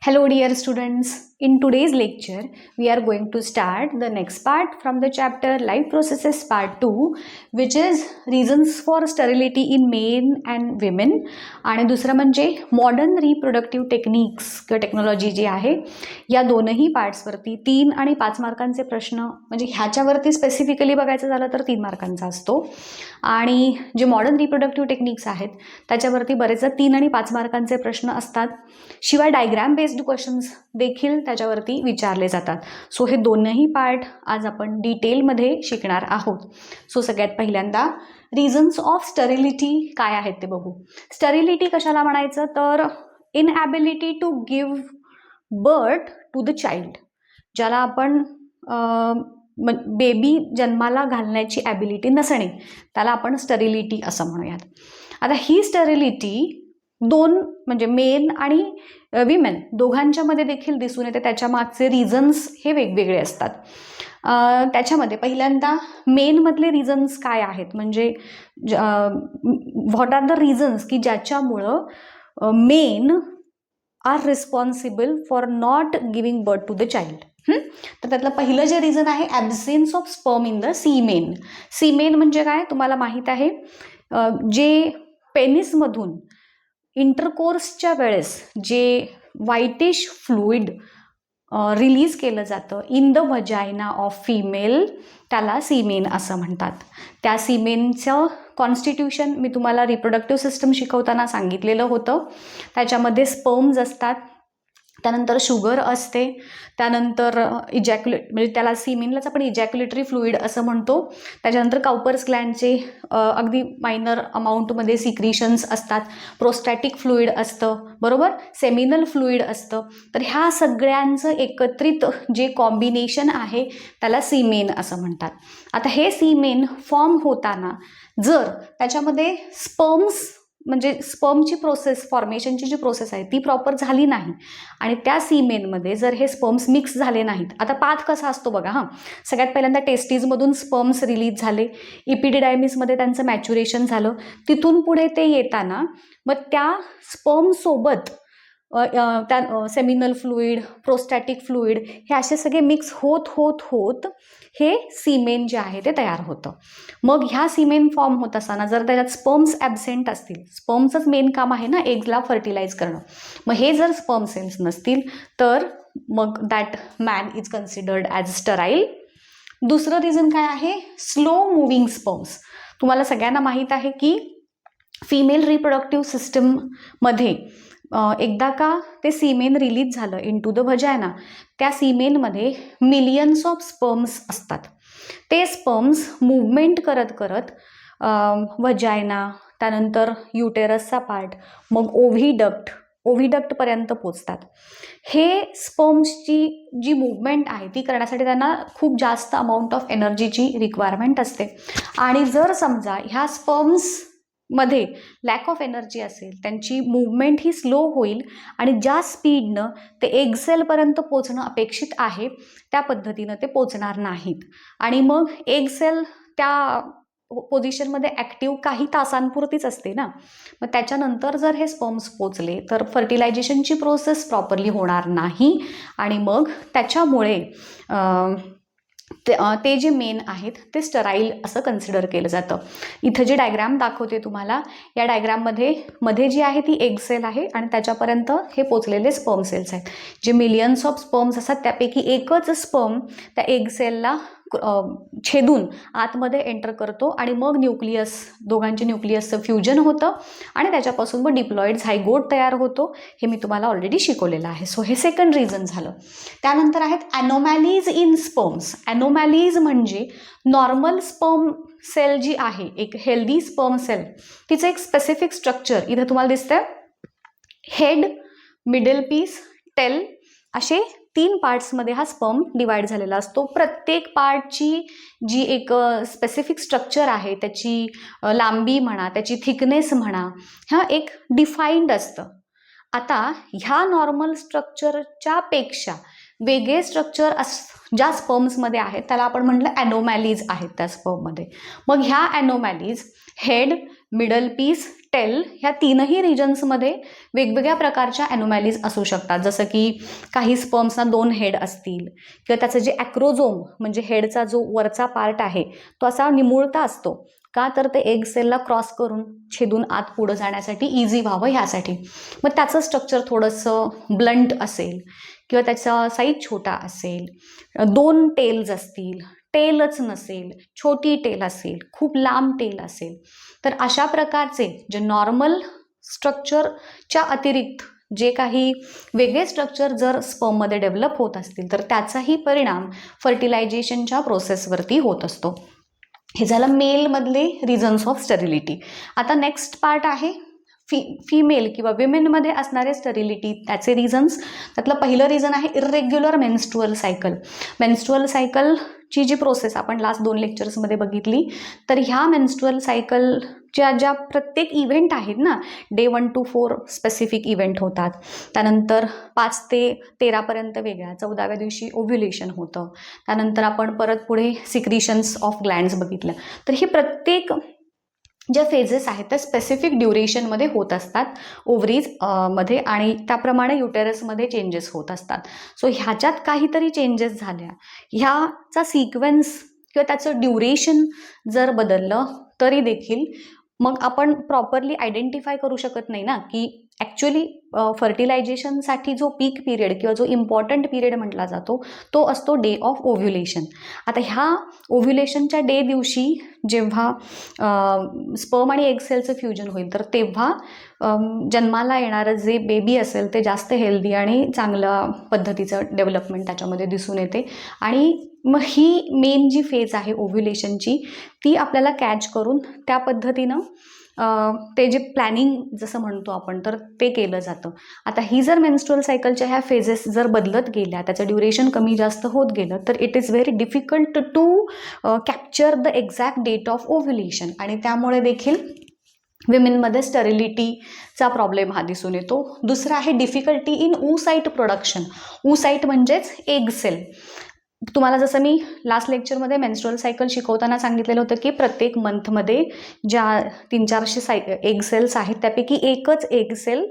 Hello dear students, in today's lecture we are going to start the next part from the chapter Life Processes part 2, which is reasons for sterility in men and women. आणि दुसरं म्हणजे modern reproductive techniques किंवा technology जी आहे या दोनही पार्ट्सवरती 3 आणि 5 मार्कांचे प्रश्न, म्हणजे ह्याच्यावरती स्पेसिफिकली बघायचं झालं तर 3 मार्कांचा असतो आणि जे मॉडर्न रिप्रोडक्टिव्ह टेक्निक्स आहेत त्याच्यावरती बरेचदा 3 आणि 5 मार्कांचे प्रश्न असतात. शिवाय डायग्राम बेस्ड क्वेश्चन्स देखील त्याच्यावरती विचारले जातात. सो हे दोनही पार्ट आज आपण डिटेलमध्ये शिकणार आहोत. सो सगळ्यात पहिल्यांदा रिझन्स ऑफ स्टरिलिटी काय आहेत ते बघू. स्टरिलिटी कशाला म्हणायचं तर inability to give birth to the child, ज्याला आपण बेबी जन्माला घालण्याची ॲबिलिटी नसणे त्याला आपण स्टरिलिटी असं म्हणूयात. आता ही स्टरिलिटी दोन म्हणजे मेन आणि विमेन दोघांच्यामध्ये देखील दिसून येते. त्याच्या मागचे रिझन्स हे वेगवेगळे असतात. त्याच्यामध्ये पहिल्यांदा मेनमधले रिझन्स काय आहेत, म्हणजे व्हॉट आर द रिझन्स की ज्याच्यामुळं main are responsible for not giving birth to the child. तर त्यातलं पहिलं जे रिझन आहे absence of sperm in the semen. Semen म्हणजे काय तुम्हाला माहीत आहे, जे पेनिसमधून इंटरकोर्सच्या वेळेस जे व्हाईटिश फ्लुइड रिलीज केलं जातं इन द व्हजायना ऑफ फिमेल त्याला सीमेन असं म्हणतात. त्या सीमेनचं कॉन्स्टिट्यूशन मी तुम्हाला रिप्रोडक्टिव्ह सिस्टम शिकवताना सांगितलेलं होतं. त्याच्यामध्ये स्पर्म्स असतात, त्यानंतर शुगर असते, त्यानंतर इजॅक्युलेट म्हणजे त्याला सीमेनलाच आपण इजॅक्युलेटरी फ्लुइड असं म्हणतो. त्याच्यानंतर काउपर्स ग्लँडचे अगदी मायनर अमाऊंटमध्ये सिक्रिशन्स असतात, प्रोस्टॅटिक फ्लुइड असतं, बरोबर, सेमिनल फ्लुइड असतं. तर ह्या सगळ्यांचं एकत्रित जे कॉम्बिनेशन आहे त्याला सीमेन असं म्हणतात. आता हे सीमेन फॉर्म होताना जर त्याच्यामध्ये स्पर्म्स म्हणजे स्पर्मची प्रोसेस, फॉर्मेशनची जी प्रोसेस आहे ती प्रॉपर झाली नाही आणि त्या सीमेनमध्ये जर हे स्पर्म्स मिक्स झाले नाहीत. आता पाथ कसा असतो बघा. सगळ्यात पहिल्यांदा टेस्टीजमधून स्पर्म्स रिलीज झाले, इपिडिडायमिसमध्ये त्यांचं मॅच्युरेशन झालं, तिथून पुढे ते येताना मग त्या स्पर्मसोबत त्या सेमिनल फ्लुइड, प्रोस्टॅटिक फ्लुइड हे असे सगळे मिक्स होत होत होत हे सीमेन जे आहे ते तयार होतं. मग ह्या सीमेन फॉर्म होत असताना जर त्याच्यात स्पर्म्स ॲब्सेंट असतील, स्पर्म्सच मेन काम आहे ना एगला फर्टिलाइज करणं, मग हे जर स्पर्म सेल्स नसतील तर मग that man is considered as sterile. दुसरं रिझन काय आहे, स्लो मुव्हिंग स्पर्म्स. तुम्हाला सगळ्यांना माहीत आहे की फिमेल रिप्रोडक्टिव्ह सिस्टममध्ये एकदा का ते सीमेन रिलीज झालं इन टू द व्हजायना, त्या सीमेनमध्ये मिलियन्स ऑफ स्पर्म्स असतात. ते स्पर्म्स मूवमेंट करत करत व्हजायना, त्यानंतर युटेरसचा पार्ट, मग ओव्हिडक्टपर्यंत पोचतात. हे स्पर्म्सची जी मूवमेंट आहे ती करण्यासाठी त्यांना खूप जास्त अमाऊंट ऑफ एनर्जीची रिक्वायरमेंट असते. आणि जर समजा ह्या स्पर्म्समध्ये लॅक ऑफ एनर्जी असेल, त्यांची मूवमेंट ही स्लो होईल आणि ज्या स्पीडनं ते एग सेलपर्यंत पोचणं अपेक्षित आहे त्या पद्धतीनं ते पोचणार नाहीत आणि मग एग सेल त्या पोझिशनमध्ये ॲक्टिव्ह काही तासांपुरतीच असते ना. मग त्याच्यानंतर जर हे स्पर्म्स पोचले तर फर्टिलायझेशनची प्रोसेस प्रॉपरली होणार नाही आणि मग त्याच्यामुळे ते जे मेन आहेत ते स्टराईल असं कन्सिडर केलं जातं. इथं जे डायग्राम दाखवते तुम्हाला, या डायग्राममध्ये मध्ये जी आहे ती एग सेल आहे आणि त्याच्यापर्यंत हे पोचलेले स्पर्म सेल्स आहेत. जे मिलियन्स ऑफ स्पर्म्स असतात त्यापैकी एकच स्पर्म त्या एग सेलला छेदून आतमध्ये एंटर करतो आणि मग न्यूक्लियस, दोघांचे न्यूक्लियसचं फ्युजन होतं आणि त्याच्यापासून मग डिप्लॉइड झायगोट तयार होतो. हे मी तुम्हाला ऑलरेडी शिकवलेलं आहे. सो हे सेकंड रिझन झालं. त्यानंतर आहेत ॲनोमॅलीज इन स्पर्म्स. ॲनोमॅलीज म्हणजे नॉर्मल स्पर्म सेल जी आहे, एक हेल्दी स्पर्म सेल, तिचं एक स्पेसिफिक स्ट्रक्चर इथं तुम्हाला दिसतंय. हेड, मिडल पीस, टेल असे 3 पार्ट्समध्ये हा स्पर्म डिवाइड झालेला असतो. प्रत्येक पार्टची जी एक स्पेसिफिक स्ट्रक्चर आहे, त्याची लांबी म्हणा, त्याची थिकनेस म्हणा, ह्या एक डिफाईन्ड असतं. आता ह्या नॉर्मल स्ट्रक्चरच्या पेक्षा वेगळे स्ट्रक्चर ज्या स्पर्म्समध्ये आहेत त्याला आपण म्हटलं ॲनोमॅलीज आहेत त्या स्पर्ममध्ये. मग ह्या ॲनोमॅलीज हेड, मिडल पीस, टेल ह्या तीनही रिजन्समध्ये वेगवेगळ्या प्रकारच्या ॲनोमॅलीज असू शकतात. जसं की काही स्पर्म्सना 2 हेड असतील किंवा त्याचं जे ॲक्रोझोम म्हणजे हेडचा जो वरचा पार्ट आहे तो असा निमुळता असतो. का तर ते एग सेलला क्रॉस करून छेदून आत पुढं जाण्यासाठी इझी व्हावं ह्यासाठी. मग त्याचं स्ट्रक्चर थोडंसं ब्लंट असेल किंवा त्याचा साईज छोटा असेल, 2 टेल्स असतील, टेलच नसेल, छोटी टेल असेल, खूप लांब टेल असेल, तर अशा प्रकारचे जे नॉर्मल स्ट्रक्चरच्या अतिरिक्त जे काही वेगळे स्ट्रक्चर जर स्पर्ममध्ये डेव्हलप होत असतील तर त्याचाही परिणाम फर्टिलायझेशनच्या प्रोसेसवरती होत असतो. हे झालं मेलमधले रिझन्स ऑफ स्टरिलिटी. आता नेक्स्ट पार्ट आहे फिमेल किंवा विमेनमध्ये असणारे स्टरिलिटी त्याचे रिझन्स. त्यातलं पहिलं रिझन आहे इर्रेग्युलर मेन्स्ट्रुअल सायकल. मेन्स्ट्रुअल सायकलची जी प्रोसेस आपण लास्ट 2 लेक्चर्समध्ये बघितली, तर ह्या मेन्स्ट्रुअल सायकलच्या ज्या प्रत्येक इव्हेंट आहेत ना, डे 1 to 4 स्पेसिफिक इव्हेंट होतात, त्यानंतर 5 ते 13पर्यंत वेगळ्या, 14व्या दिवशी ओव्ह्युलेशन होतं, त्यानंतर आपण परत पुढे सिक्रिशन्स ऑफ ग्लँड्स बघितलं. तर हे प्रत्येक ज्या फेजेस आहेत त्या स्पेसिफिक ड्युरेशनमध्ये होत असतात ओव्हरीज मध्ये आणि त्याप्रमाणे युटेरसमध्ये चेंजेस होत असतात. सो ह्याच्यात काहीतरी चेंजेस झाल्या, ह्याचा सिक्वेन्स किंवा त्याचं ड्युरेशन जर बदललं तरी देखील मग आपण प्रॉपरली आयडेंटिफाय करू शकत नाही ना की ॲक्च्युली फर्टिलायझेशनसाठी जो पीक पिरियड किंवा जो इम्पॉर्टंट पिरियड म्हटला जातो तो असतो डे ऑफ ओव्ह्युलेशन. आता ह्या ओव्ह्युलेशनच्या डे दिवशी जेव्हा स्पर्म आणि एग सेलचं फ्युजन होईल तर तेव्हा जन्माला येणारं जे बेबी असेल ते जास्त हेल्दी आणि चांगल्या पद्धतीचं डेव्हलपमेंट त्याच्यामध्ये दिसून येते. आणि मग ही मेन जी फेज आहे ओव्ह्युलेशनची ती आपल्याला कॅच करून त्या पद्धतीनं ते जे प्लॅनिंग जसं म्हणतो आपण तर ते केलं जातं. आता ही जर मेन्स्ट्रुअल सायकलच्या ह्या फेजेस जर बदलत गेल्या, त्याचं ड्युरेशन कमी जास्त होत गेलं तर it is very difficult to capture the exact date of ovulation आणि त्यामुळे देखील विमेनमध्ये स्टरिलिटीचा प्रॉब्लेम हा दिसून येतो. दुसरा आहे difficulty in oocyte production. oocyte म्हणजेच एग सेल. तुम्हाला जसं मी लास्ट लेक्चरमध्ये मेन्स्ट्रुअल सायकल शिकवताना सांगितलेलं होतं की प्रत्येक मंथमध्ये ज्या 300-400 एग सेल्स आहेत त्यापैकी एकच एग सेल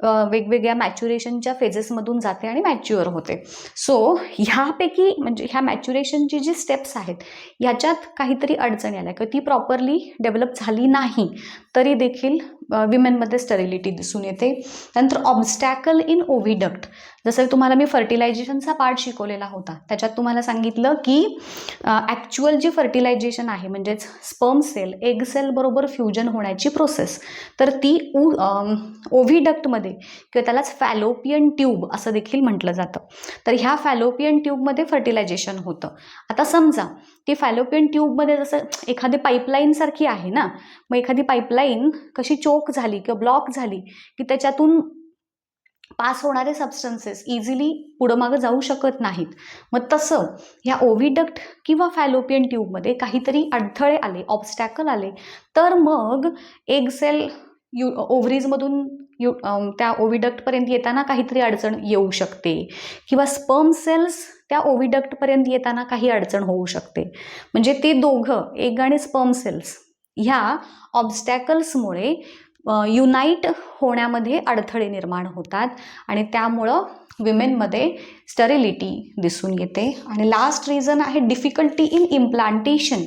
वेगवेगळ्या मॅच्युरेशनच्या फेजेसमधून जाते आणि मॅच्युअर होते. सो ह्यापैकी म्हणजे ह्या मॅच्युरेशनची जी स्टेप्स आहेत ह्याच्यात काहीतरी अडचणी आल्या किंवा ती प्रॉपरली डेव्हलप झाली नाही तरी देखील विमेनमध्ये स्टरिलिटी दिसून येते. त्यानंतर ऑब्स्टॅकल इन ओव्हिडक्ट. जसं तुम्हाला मी फर्टिलायझेशनचा पार्ट शिकवलेला होता त्याच्यात तुम्हाला सांगितलं की ॲक्च्युअल जी फर्टिलायझेशन आहे म्हणजेच स्पर्म सेल एग सेल बरोबर फ्युजन होण्याची प्रोसेस तर ती ओव्हिडक्टमध्ये किंवा त्यालाच फॅलोपियन ट्यूब असं देखील म्हटलं जातं. तर ह्या फॅलोपियन ट्यूबमध्ये फर्टिलायझेशन होतं. आता समजा ती फॅलोपियन ट्यूबमध्ये जसं एखादी पाईपलाईन सारखी आहे ना, मग एखादी पाईपलाईन कशी चोक झाली किंवा ब्लॉक झाली की त्याच्यातून पास होणारे सबस्टन्सेस इझिली पुढं मागं जाऊ शकत नाहीत. मग तसं ह्या ओव्हिडक्ट किंवा फॅलोपियन ट्यूबमध्ये काहीतरी अडथळे आले, ऑब्स्टॅकल आले तर मग एग सेल ओव्हरीजमधून त्या ओव्हिडक्टपर्यंत येताना काहीतरी अडचण येऊ शकते किंवा स्पर्म सेल्स त्या ओव्हिडक्टपर्यंत येताना काही अडचण होऊ शकते. म्हणजे ते दोघं एग आणि स्पर्म सेल्स ह्या ऑब्स्टॅकल्समुळे युनाईट होण्यामध्ये अडथळे निर्माण होतात आणि त्यामुळं विमेनमध्ये स्टरिलिटी दिसून येते. आणि लास्ट रिझन आहे डिफिकल्टी इन इम्प्लांटेशन.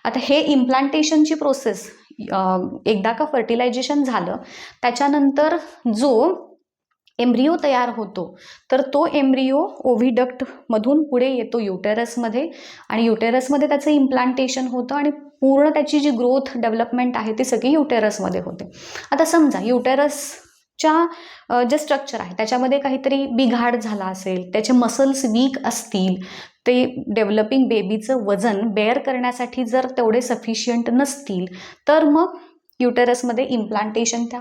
आता हे इम्प्लांटेशनची प्रोसेस एकदा का फर्टिलायझेशन झालं त्याच्यानंतर जो एम्ब्रिओ तयार होतो तर तो एम्ब्रिओ ओव्हिडक्टमधून पुढे येतो युटेरसमध्ये आणि युटेरसमध्ये त्याचं इम्प्लांटेशन होतं आणि पूर्ण त्याची जी ग्रोथ डेव्हलपमेंट आहे ती सगळी युटेरसमध्ये होते. आता समजा युटेरसच्या जे स्ट्रक्चर आहे त्याच्यामध्ये काहीतरी बिघाड झाला असेल, त्याचे मसल्स वीक असतील, ते डेव्हलपिंग बेबीचं वजन बेअर करण्यासाठी जर तेवढे सफिशियंट नसतील तर मग युटेरसमध्ये इम्प्लांटेशन त्या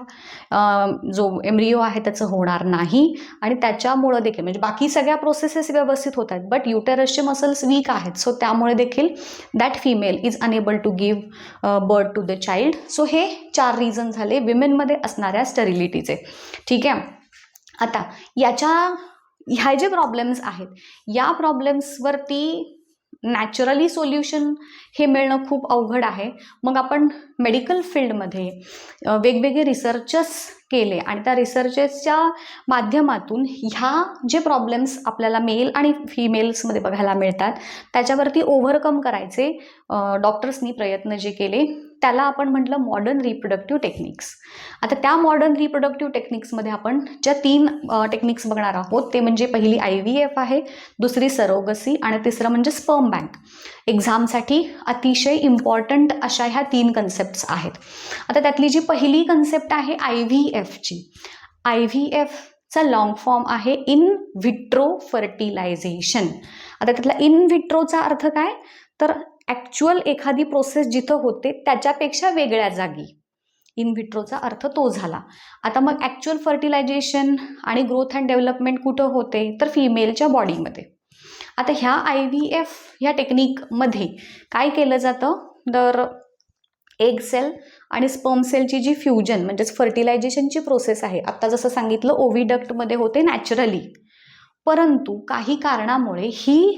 जो एम्ब्रिओ आहे त्याचं होणार नाही आणि त्याच्यामुळं देखील म्हणजे बाकी सगळ्या प्रोसेसेस व्यवस्थित होत आहेत बट युटेरसचे मसल्स वीक आहेत. सो त्यामुळे देखील that female is unable to give birth to the child. So हे 4 रिझन झाले विमेनमध्ये असणाऱ्या स्टरिलिटीचे. ठीक आहे. आता ह्या जे प्रॉब्लेम्स आहेत या प्रॉब्लेम्सवरती नॅचरली सोल्युशन हे मिळणं खूप अवघड आहे. मग आपण मेडिकल फील्डमध्ये वेगवेगळे रिसर्चेस केले आणि त्या रिसर्चेसच्या माध्यमातून ह्या जे प्रॉब्लेम्स आपल्याला मेल आणि फिमेल्समध्ये बघायला मिळतात त्याच्यावरती ओव्हरकम करायचे डॉक्टर्सनी प्रयत्न जे केले त्याला आपण म्हटलं मॉडर्न रिप्रोडक्टिव्ह टेक्निक्स. आता त्या मॉडर्न रिप्रोडक्टिव्ह टेक्निक्समध्ये आपण ज्या 3 टेक्निक्स बघणार आहोत ते म्हणजे पहिली IVF आहे, दुसरी सरोगसी आणि तिसरं म्हणजे स्पर्म बँक. एक्झामसाठी अतिशय इम्पॉर्टंट अशा ह्या 3 कन्सेप्ट्स आहेत. आता त्यातली जी पहिली कन्सेप्ट आहे IVFची. IVFचा लॉंग फॉर्म आहे इन व्हिट्रो फर्टिलायझेशन. आता त्यातला इन व्हिट्रोचा अर्थ काय, तर ॲक्च्युअल एखादी प्रोसेस जिथं होते त्याच्यापेक्षा वेगळ्या जागी. इन व्हिट्रोचा अर्थ तो झाला. आता मग ॲक्च्युअल फर्टिलायझेशन आणि ग्रोथ अँड डेव्हलपमेंट कुठं होते, तर फिमेलच्या बॉडीमध्ये. आता ह्या IVF ह्या टेक्निकमध्ये काय केलं जातं, तर एग सेल आणि स्पर्म सेलची जी फ्युजन म्हणजेच फर्टिलायझेशनची प्रोसेस आहे, आत्ता जसं सांगितलं ओव्हिडक्टमध्ये होते नॅचरली, परंतु काही कारणामुळे ही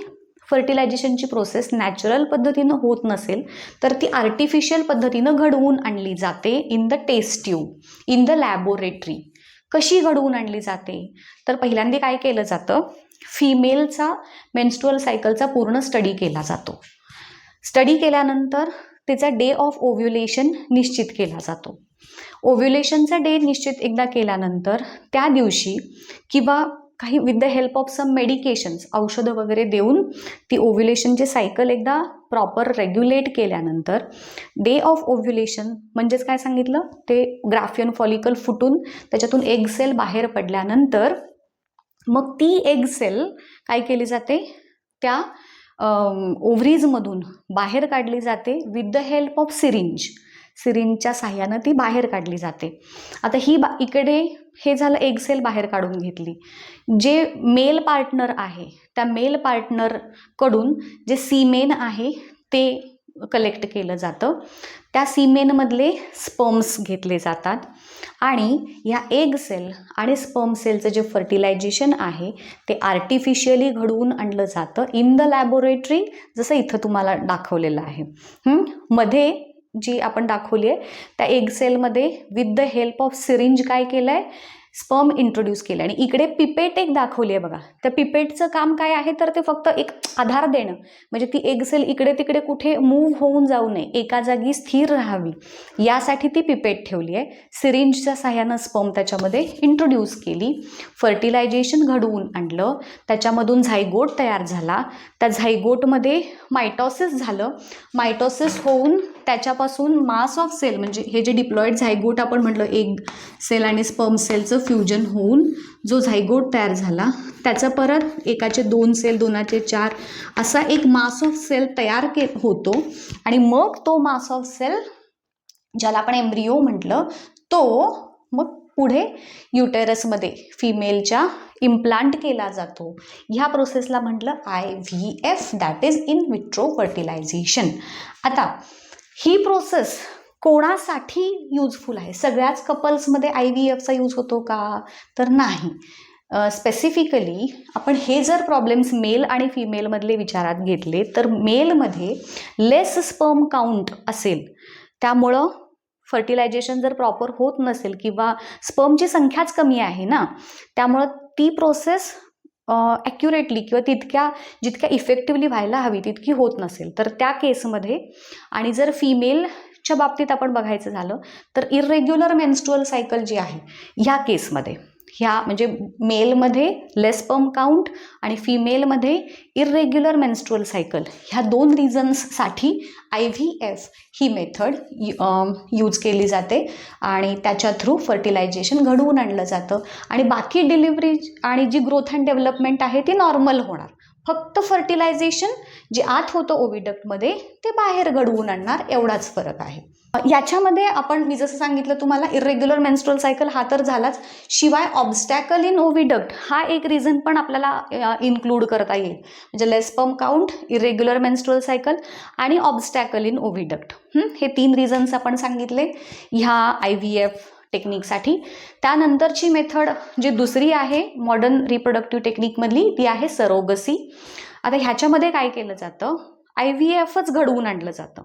फर्टिलायझेशनची प्रोसेस नॅचरल पद्धतीनं होत नसेल तर ती आर्टिफिशियल पद्धतीनं घडवून आणली जाते in the test tube, in the laboratory. कशी घडवून आणली जाते, तर पहिल्यांदा काय केलं जातं, फिमेलचा मेन्स्ट्रुअल सायकलचा पूर्ण स्टडी केला जातो. स्टडी केल्यानंतर तिचा डे ऑफ ओव्ह्युलेशन निश्चित केला जातो. ओव्ह्युलेशनचा डे निश्चित एकदा केल्यानंतर त्या दिवशी किंवा काही with the help of some medications, औषधं वगैरे देऊन ती ओव्ह्युलेशनची सायकल एकदा प्रॉपर रेग्युलेट केल्यानंतर डे ऑफ ओव्ह्युलेशन म्हणजेच काय सांगितलं, ते ग्राफियन फॉलिकल फुटून त्याच्यातून एग सेल बाहेर पडल्यानंतर मग ती एग सेल काय केली जाते, त्या ओव्हरीजमधून बाहेर काढली जाते विथ द हेल्प ऑफ सिरिंजच्या साह्यानं ती बाहेर काढली जाते. आता ही इकडे हे झालं, एग सेल बाहेर काढून घेतली. जे मेल पार्टनर आहे त्या मेल पार्टनरकडून जे सीमेन आहे ते कलेक्ट केलं जातं. त्या सीमेनमधले स्पर्म्स घेतले जातात आणि या एग सेल आणि स्पर्म सेलचं जे फर्टिलायझेशन आहे ते आर्टिफिशियली घडवून आणलं जातं इन द लॅबोरेटरी, जसं इथं तुम्हाला दाखवलेलं आहे. मध्ये जी आपण दाखवली आहे त्या एग सेलमध्ये with the help of syringe काय केलं आहे, स्पर्म इंट्रोड्यूस केलं. आणि इकडे पिपेट एक दाखवली आहे बघा. त्या पिपेटचं काम काय आहे, तर ते फक्त एक आधार देणं, म्हणजे ती एग सेल इकडे तिकडे कुठे मूव्ह होऊन जाऊ नये, एका जागी स्थिर राहावी, यासाठी ती पिपेट ठेवली आहे. सिरिंजच्या साह्यानं स्पर्म त्याच्यामध्ये इंट्रोड्यूस केली, फर्टिलायझेशन घडवून आणलं, त्याच्यामधून झायगोट तयार झाला. त्या झायगोटमध्ये मायटॉसिस झालं. मायटॉसिस होऊन त्याच्यापासून मास ऑफ सेल, म्हणजे हे जे डिप्लॉइड झायगोट आपण म्हटलं एग सेल आणि स्पर्म सेलचं फ्युजन होऊन जो झायगोट तयार झाला त्याचं परत एकाचे 2 सेल, 2चे 4 असा एक मास ऑफ सेल तयार होतो. आणि मग तो मास ऑफ सेल ज्याला आपण एम्ब्रिओ म्हटलं तो मग पुढे युटेरसमध्ये फिमेलच्या इम्प्लांट केला जातो. ह्या प्रोसेसला म्हटलं IVF, that is in vitro fertilization. आता ही प्रोसेस कोणासाठी यूजफुल आहे, सगळ्याच कपल्समध्ये IVFचा यूज होतो का, तर नाही. स्पेसिफिकली आपण हे जर प्रॉब्लेम्स मेल आणि फिमेलमधले विचारात घेतले तर मेलमध्ये लेस स्पर्म काउंट असेल, त्यामुळं फर्टिलायझेशन जर प्रॉपर होत नसेल किंवा स्पर्मची संख्याच कमी आहे ना, त्यामुळं ती प्रोसेस ॲक्युरेटली किंवा जितक्या इफेक्टिव्हली व्हायला हवी तितकी होत नसेल तर त्या केसमध्ये. आणि जर फिमेलच्या बाबतीत आपण बघायचं झालं तर इर्रेग्युलर मेन्स्ट्रुअल सायकल जी आहे ह्या केसमध्ये, ह्या म्हणजे मेलमध्ये लेस स्पर्म काउंट आणि फिमेलमध्ये इर्रेग्युलर मेन्स्ट्रुअल सायकल, ह्या 2 रिझन्ससाठी IVF ही मेथड यूज केली जाते आणि त्याच्या थ्रू फर्टिलायझेशन घडवून आणलं जातं. आणि बाकी डिलिव्हरी आणि जी ग्रोथ अँड डेव्हलपमेंट आहे ती नॉर्मल होणार. फक्त फर्टिलायझेशन जे आत होतं ओव्हिडक्टमध्ये ते बाहेर घडवून आणणार, एवढाच फरक आहे. याच्यामध्ये आपण मी जसं सांगितलं तुम्हाला इर्रेग्युलर मेन्स्ट्रुअल सायकल हा तर झालाच, शिवाय ऑब्स्टॅकल इन ओव्हिडक्ट हा एक रिझन पण आपल्याला इन्क्लूड करता येईल. म्हणजे लेस स्पर्म काउंट, इर्रेग्युलर मेन्स्ट्रुअल सायकल आणि ऑब्स्टॅकल इन ओव्हिडक्ट, हे 3 रिझन्स आपण सांगितले ह्या IVF टेक्निकसाठी. त्यानंतरची मेथड जी दुसरी आहे मॉडर्न रिप्रोडक्टिव्ह टेक्निकमधली ती आहे सरोगसी. आता ह्याच्यामध्ये काय केलं जातं, IVFच घडवून आणलं जातं.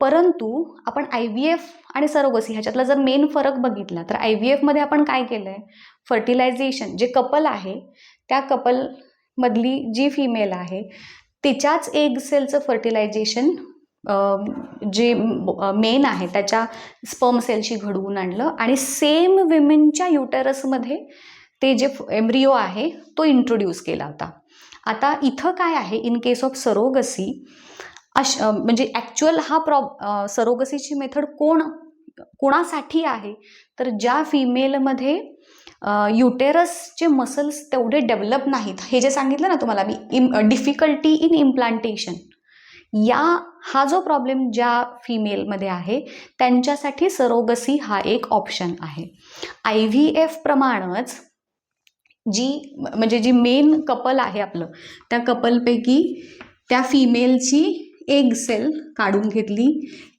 परंतु आपण IVF आणि सरोगसी ह्याच्यातला जर मेन फरक बघितला तर IVF मध्ये आपण काय केलंय, फर्टिलायझेशन, जे कपल आहे त्या कपल मधली जी फिमेल आहे तिच्याच एग सेलचं फर्टिलायझेशन जे मेन आहे त्याच्या स्पर्म सेलशी घडवून आणलं आणि सेम विमेनच्या युटेरसमध्ये ते जे एम्ब्रिओ आहे तो इंट्रोड्यूस केला होता. आता इथं काय आहे, इन केस ऑफ सरोगसी म्हणजे ॲक्च्युअल हा सरोगसीची मेथड कोणासाठी आहे, तर ज्या फिमेलमध्ये युटेरसचे मसल्स तेवढे डेव्हलप नाहीत, हे जे सांगितलं ना तुम्हाला मी, डिफिकल्टी इन इम्प्लांटेशन, हा जो प्रॉब्लेम ज्या फिमेलमध्ये आहे त्यांच्यासाठी सरोगसी हा एक ऑप्शन आहे. IVF प्रमाणच जी मेन कपल आहे आपलं, त्या कपलपैकी त्या फिमेलची एग सेल काढून घेतली,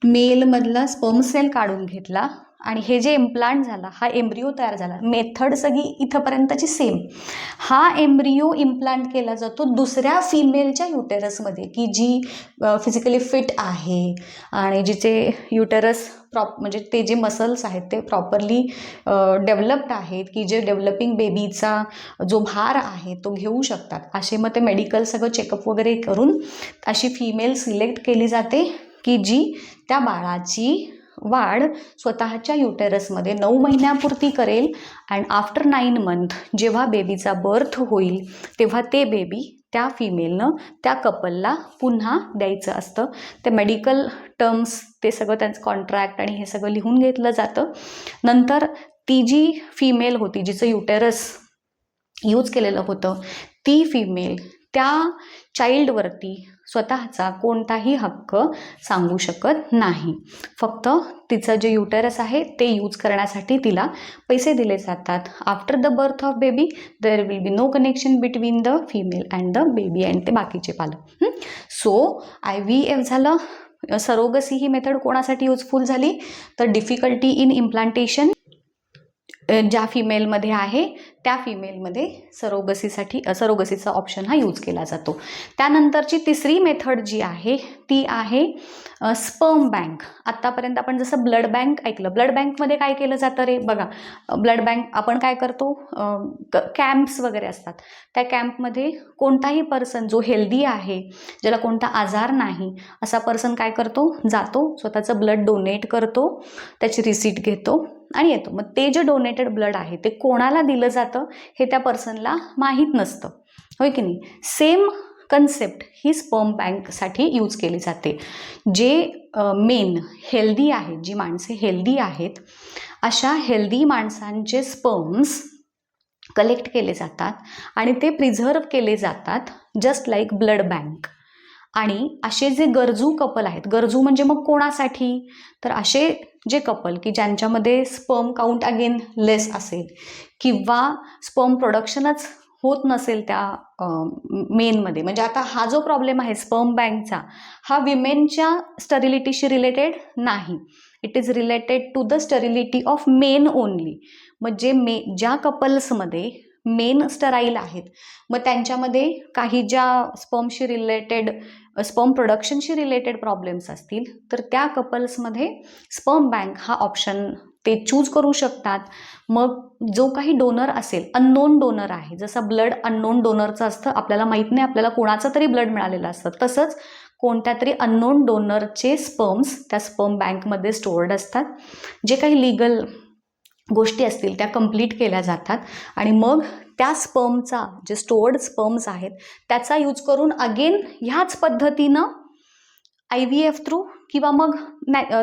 मेलमधला स्पर्म सेल काढून घेतला आणि हे जे इम्प्लांट झाला, हा एम्ब्रिओ तयार झाला. मेथड सगळी इथंपर्यंतची सेम. हा एम्ब्रिओ इम्प्लांट केला जातो दुसऱ्या फिमेलच्या युटेरसमध्ये की जी फिजिकली फिट आहे आणि जिचे युटेरस म्हणजे ते जे मसल्स आहेत ते प्रॉपरली डेव्हलप्ड आहेत, की जे डेव्हलपिंग बेबीचा जो भार आहे तो घेऊ शकतात, असे मग ते मेडिकल सगळं चेकअप वगैरे करून अशी फिमेल सिलेक्ट केली जाते की जी त्या बाळाची वाढ स्वतःच्या युटेरसमध्ये 9 महिन्यापुरती करेल अँड आफ्टर 9 मंथ जेव्हा बेबीचा बर्थ होईल तेव्हा ते बेबी त्या फिमेलनं त्या कपलला पुन्हा द्यायचं असतं. ते मेडिकल टर्म्स ते सगळं त्यांचं कॉन्ट्रॅक्ट आणि हे सगळं लिहून घेतलं जातं. नंतर ती जी फिमेल होती जिचं युटेरस यूज केलेलं होतं, ती फिमेल त्या चाइल्डवरती स्वतःचा कोणताही हक्क सांगू शकत नाही. फक्त तिचं जे युटेरस आहे ते यूज करण्यासाठी तिला पैसे दिले जातात. After the birth of baby there will be no connection between the female and the baby and ते बाकीचे पालक. सो IVF झालं. सरोगसी ही मेथड कोणासाठी युजफुल झाली, तर डिफिकल्टी इन इम्प्लांटेशन ज्या फिमेलमध्ये आहे त्या फिमेलमध्ये सरोगसीचा ऑप्शन हा यूज केला जातो. त्यानंतरची तिसरी मेथड जी आहे ती आहे स्पर्म बँक. आत्तापर्यंत आपण जसं ब्लड बँक ऐकलं, ब्लड बँकमध्ये काय केलं जातं रे, बघा ब्लड बँक आपण काय करतो, कॅम्प्स वगैरे असतात, त्या कॅम्पमध्ये कोणताही पर्सन जो हेल्दी आहे, ज्याला कोणता आजार नाही असा पर्सन काय करतो, जातो, स्वतःचं ब्लड डोनेट करतो, त्याची रिसीट घेतो आणि येतो. मग ते जे डोनेटेड ब्लड आहे ते कोणाला दिलं जातं हे त्या पर्सनला माहीत नसतं, होय की नाही. सेम कन्सेप्ट ही स्पर्म बँकसाठी यूज केली जाते. जे मेन हेल्दी आहेत, जी माणसे हेल्दी आहेत, अशा हेल्दी माणसांचे स्पर्म्स कलेक्ट केले जातात आणि ते प्रिझर्व केले जातात जस्ट लाईक ब्लड बँक. आणि असे जे गरजू कपल आहेत, गरजू म्हणजे मग कोणासाठी, तर असे जे कपल की ज्यांच्यामध्ये स्पर्म काउंट अगेन लेस असेल किंवा स्पर्म प्रोडक्शनच होत नसेल त्या मेनमध्ये. म्हणजे आता हा जो प्रॉब्लेम आहे स्पर्म बँकचा, हा विमेनच्या स्टरिलिटीशी रिलेटेड नाही, it is related to the sterility of men only. मग ज्या कपल्समध्ये मेन स्टराईल आहेत, मग त्यांच्यामध्ये काही ज्या स्पर्मशी रिलेटेड स्पर्म प्रोडक्शनशी रिलेटेड प्रॉब्लेम्स असतील तर त्या कपल्समध्ये स्पर्म बँक हा ऑप्शन ते चूज करू शकतात. मग जो काही डोनर असेल, अननोन डोनर आहे, जसं ब्लड अननोन डोनरचं असतं, आपल्याला माहीत नाही आपल्याला कोणाचं तरी ब्लड मिळालेलं असतं, तसंच कोणत्या तरी अननोन डोनरचे स्पर्म्स त्या स्पर्म बँकमध्ये स्टोअर्ड असतात. जे काही लिगल गोष्टी असतील त्या कंप्लीट केल्या जातात आणि मग त्या स्पर्मचा जे स्टोअर्ड स्पर्म्स आहेत त्याचा यूज करून अगेन ह्याच पद्धतीनं IVF थ्रू किंवा मग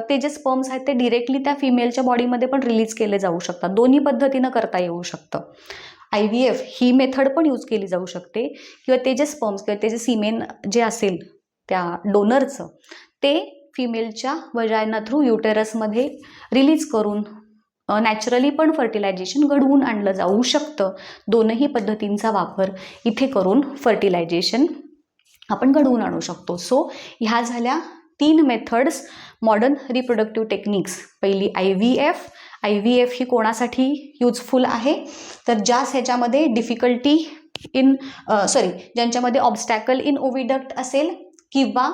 ते जे स्पर्म्स आहेत ते डिरेक्टली त्या फिमेलच्या बॉडीमध्ये पण रिलीज केले जाऊ शकतात. दोन्ही पद्धतीनं करता येऊ शकतं. IVF ही मेथड पण यूज केली जाऊ शकते किंवा ते जे स्पर्म्स किंवा ते जे सिमेन जे असेल त्या डोनरचं ते फिमेलच्या वजायना थ्रू युटेरसमध्ये रिलीज करून नॅचरली पण फर्टिलायझेशन घडवून आणलं जाऊ शकतं. दोनही पद्धतींचा वापर इथे करून फर्टिलायझेशन आपण घडवून आणू शकतो. सो ह्या झाल्या 3 मेथड्स मॉडर्न रिप्रोडक्टिव्ह टेक्निक्स. पहिली IVF ही कोणासाठी युजफुल आहे, तर ह्याच्यामध्ये ज्यांच्यामध्ये ऑब्स्टॅकल इन ओव्हिडक्ट असेल किंवा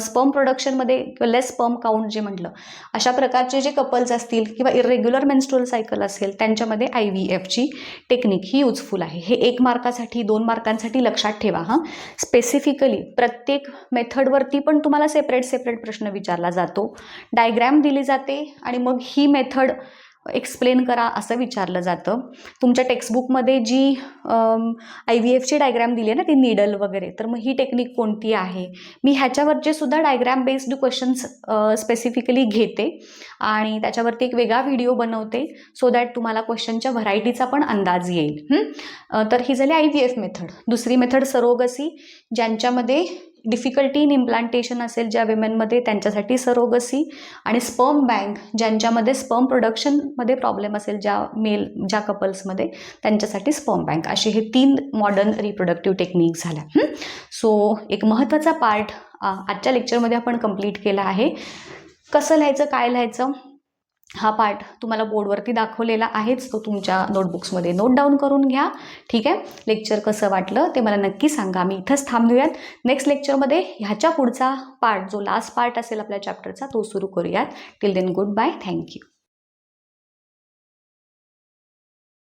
स्पर्म प्रोडक्शनमध्ये लेस स्पर्म काउंट जे म्हटलं अशा प्रकारचे जे कपल्स असतील किंवा इरेग्युलर मेन्स्ट्रुअल सायकल असेल त्यांच्यामध्ये IVFची टेक्निक ही युजफुल आहे. हे 1 मार्कासाठी 2 मार्कांसाठी लक्षात ठेवा हां. स्पेसिफिकली प्रत्येक मेथडवरती पण तुम्हाला सेपरेट प्रश्न विचारला जातो. डायग्रॅम दिली जाते आणि मग ही मेथड एक्सप्लेन करा असं विचारलं जातं. तुमच्या टेक्स्टबुकमध्ये जी IVFची डायग्रॅम दिली आहे ना ती नीडल वगैरे, तर मग ही टेक्निक कोणती आहे मी ह्याच्यावरचे सुद्धा डायग्रॅम बेस्ड क्वेश्चन्स स्पेसिफिकली घेते आणि त्याच्यावरती एक वेगळा व्हिडिओ बनवते सो दॅट तुम्हाला क्वेश्चनच्या व्हरायटीचा पण अंदाज येईल. तर ही झाली IVF मेथड. दुसरी मेथड सरोगसी, ज्यांच्यामध्ये डिफिकल्टी इन इम्प्लांटेशन असेल ज्या विमेनमध्ये त्यांच्यासाठी सरोगसी, आणि स्पर्म बँक ज्यांच्यामध्ये स्पर्म प्रोडक्शनमध्ये प्रॉब्लेम असेल ज्या कपल्समध्ये त्यांच्यासाठी स्पर्म बँक. असे हे 3 मॉडर्न रिप्रोडक्टिव्ह टेक्निक झाल्या. सो एक महत्त्वाचा पार्ट आजच्या लेक्चरमध्ये आपण कंप्लीट केला आहे. कसं लिहायचं काय लिहायचं हा पार्ट तुम्हाला बोर्डवरती दाखवलेला आहेच, तो तुमच्या नोटबुक्समध्ये नोट डाऊन करून घ्या. ठीक आहे. लेक्चर कसं वाटलं ते मला नक्की सांगा. मी इथंच थांबूयात. नेक्स्ट लेक्चरमध्ये ह्याच्या पुढचा पार्ट जो लास्ट पार्ट असेल आपल्या चॅप्टरचा तो सुरू करूयात. Till then good bye. Thank you.